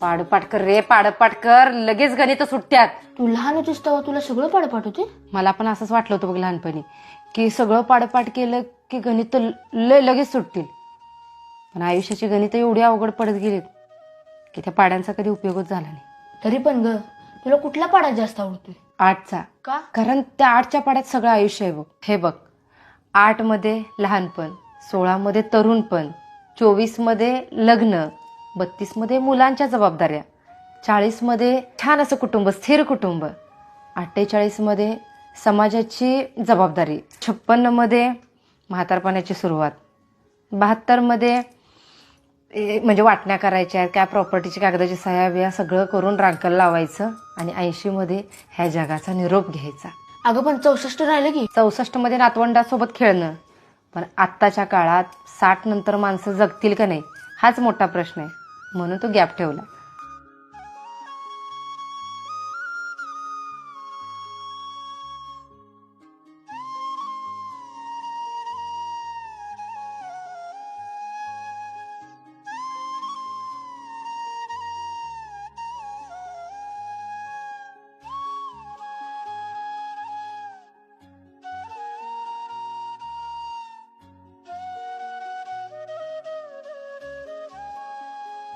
पाडपाट कर रे, पाडपाट कर, लगेच गणित सुटत्यात. तू लहान होतीस तेव्हा तुला सगळं पाडपाट होते. मला पण असंच वाटलं होतं बघ लहानपणी, की सगळं पाडपाट केलं की गणित लगेच सुटतील. पण आयुष्याची गणित एवढी अवघड पडत गेलीत की त्या पाड्यांचा कधी उपयोगच झाला नाही. तरी पण ग, तुला कुठला पाडा जास्त आवडतोय? 8चा. का? कारण त्या 8च्या पाड्यात सगळं आयुष्य आहे बघ. हे बघ, 8 मध्ये लहानपण, 16 मध्ये तरुणपण, 24 मध्ये लग्न, 32 मध्ये मुलांच्या जबाबदाऱ्या, 40 मध्ये छान असं कुटुंब, स्थिर कुटुंब, 48 मध्ये समाजाची जबाबदारी, 56 मध्ये म्हातारपणाची सुरुवात, 72 मध्ये म्हणजे वाटण्या करायच्या, काय प्रॉपर्टीची कागदाची सह्या बिया सगळं करून रांकल लावायचं, आणि 80 मध्ये ह्या जगाचा निरोप घ्यायचा. अगं पण 64 राहिलं की. 64 मध्ये नातवंडासोबत खेळणं. पण आत्ताच्या काळात 60 नंतर माणसं जगतील का नाही हाच मोठा प्रश्न आहे. म्हणून तो गॅप ठेवला.